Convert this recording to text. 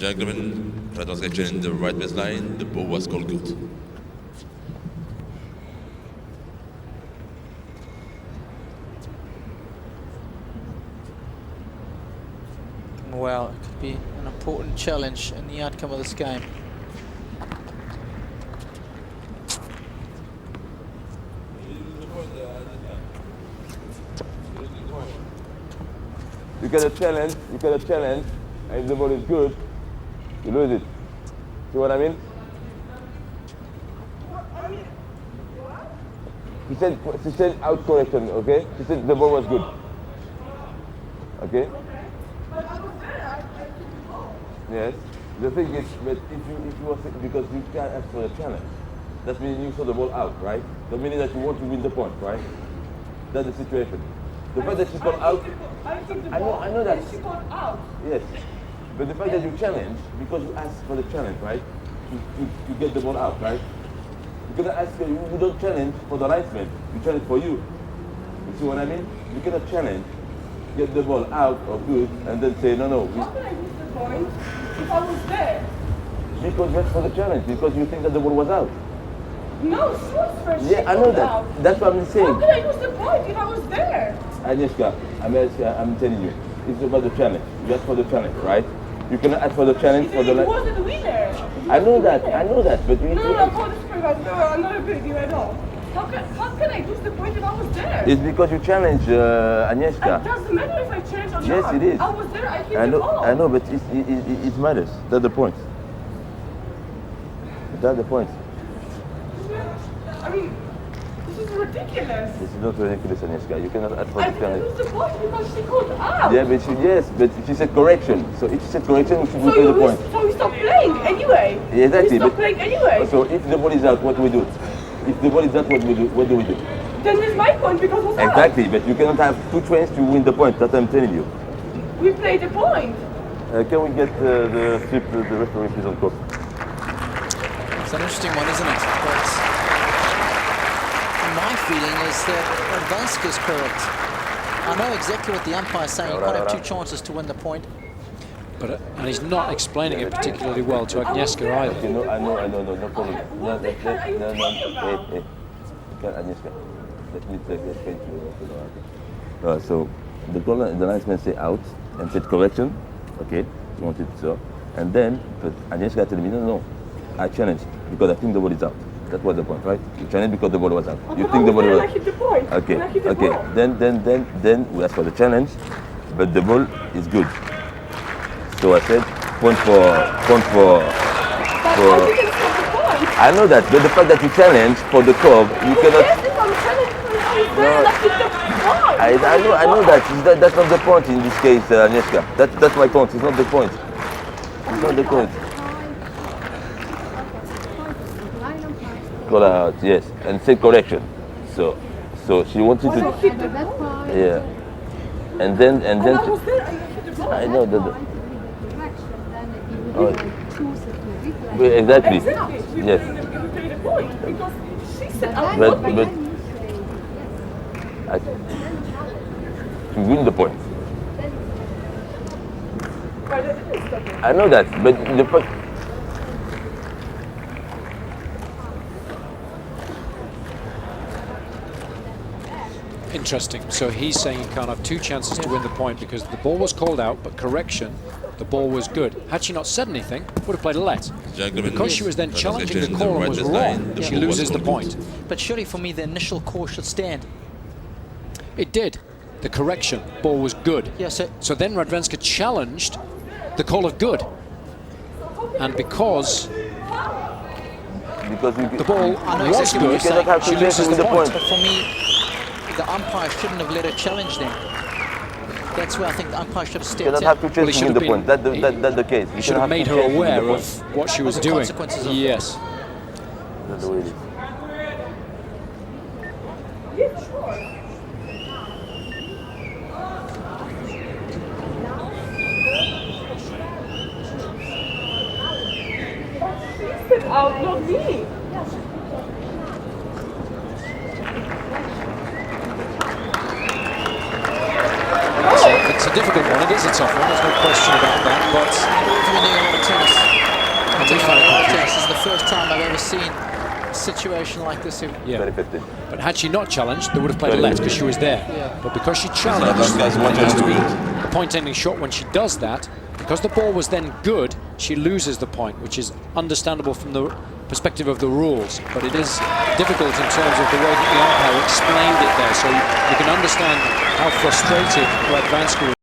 Gentlemen, Radwanska action in the right baseline. The ball was called good. Well, it could be an important challenge in the outcome of this game. You get a challenge, and if the ball is good, you lose it. See what I mean? She said out correction, okay? She said the ball was good. Okay? Yes. The thing is, but if you was because you can't ask for a challenge, that means you saw the ball out, right? That means that you want to win the point, right? That's the situation. The fact that she called out, I know that. She called out. Yes. But the fact that you challenge, because you asked for the challenge, right? To get the ball out, right? You cannot ask, you don't challenge for the linesman, you challenge for you. You see what I mean? You cannot challenge, get the ball out or good, and then say, no. How can I lose the point if I was there? Because that's for the challenge, because you think that the ball was out. No, she was first. Yeah, I know that. Out. That's what I'm saying. How can I lose the point if I was there? Agnieszka, I'm telling you, it's about the challenge. You ask for the challenge, right? You cannot ask for the challenge for the... He wasn't the winner. I know that, but you need to... No, call this point. No, I'm not a big deal at all. How can I lose the point if I was there? It's because you challenge Agnieszka. It doesn't matter if I challenge or not. Yes, it is. I was there, I hit the ball. I know, but it matters. That's the point. That's the point. I mean, this is ridiculous. This is not ridiculous, Agnieszka. You cannot ask for I the didn't challenge. lose the point because she called out. Yeah, but she said correction. So if she said correction, we should play the point. So we stop playing anyway. Yeah, exactly. We stop playing anyway. So if the ball is out, what do we do? If the ball is out, what do we do? Then it's my point because it was out. Exactly, but you cannot have two trains to win the point. That's what I'm telling you. We played the point. Can we get the referee please on court? It's an interesting one, isn't it? But my feeling is that Radwanska is correct. I know exactly what the umpire is saying. You can't have two chances to win the point. But and he's not explaining it particularly well to Agnieszka either. Okay, no problem. No, hey. Agnieszka, let me explain to you. So the linesman say out and said correction. Okay, you wanted so, and then but Agnieszka told me no, I challenged because I think the ball is out. That was the point, right? You challenged because the ball was out. You think the ball was out? I hit the point. Okay. Ball. Then we asked for the challenge, but the ball is good. So I said point for. I know that, but the fact that you challenge for the curve, you cannot. Yes, if I'm challenging for the I hit the point. I know that. That's not the point in this case, Agnieszka. That's my point. It's not the point. It's not the point. Call out, yes, and say correction. So she wanted to. Yeah. And then. I was there, I hit the ball. I know that. Exactly. Yes. We played the point because she said out. But to win the point. I know that, but the fact. Interesting. So he's saying you can't have two chances to win the point because the ball was called out, but correction, the ball was good. Had she not said anything, would have played a let. Because she was then challenging the call and was wrong, she loses the point. But surely for me, the initial call should stand. It did. The correction, ball was good. Yeah, so then Radwanska challenged the call of good. And because the ball was good, she loses the point. But for me, the umpire shouldn't have let her challenge them. That's where I think the umpire should have stepped in. You cannot have to change to win the point. That's the case. He should have made her aware of what she was doing. Yes. That's the way it is. Yeah, sure. She said out, not me. It's a difficult one. It is a tough one. There's no question about that. But first time I've ever seen a situation like this. Yeah. Very 15. But had she not challenged, they would have played a let because she was there. Yeah. But because she challenged, Radwanska's one it has to be point. a point-ending shot. When she does that, because the ball was then good, she loses the point, which is understandable from the perspective of the rules. But it is difficult in terms of the way that the umpire explained it there. So you can understand how frustrated Radwanska was.